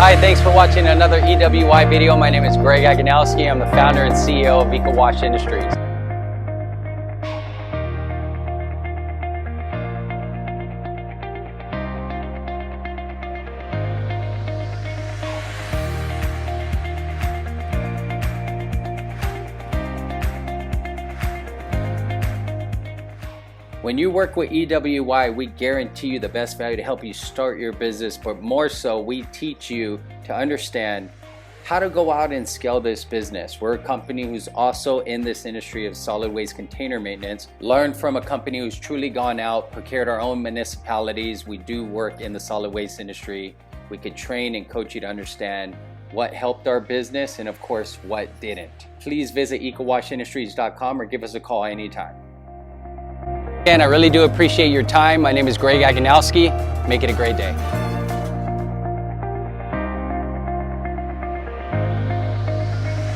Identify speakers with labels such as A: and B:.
A: Hi, thanks for watching another EWI video. My name is Greg Aganowski. I'm the founder and CEO of EcoWash Industries. When you work with EWI, we guarantee you the best value to help you start your business, but more so, we teach you to understand how to go out and scale this business. We're a company who's also in this industry of solid waste container maintenance. Learn from a company who's truly gone out, procured our own municipalities. We do work in the solid waste industry. We could train and coach you to understand what helped our business and of course what didn't. Please visit ecowashindustries.com or give us a call anytime. Again, I really do appreciate your time. My name is Greg Aganowski. Make it a great day.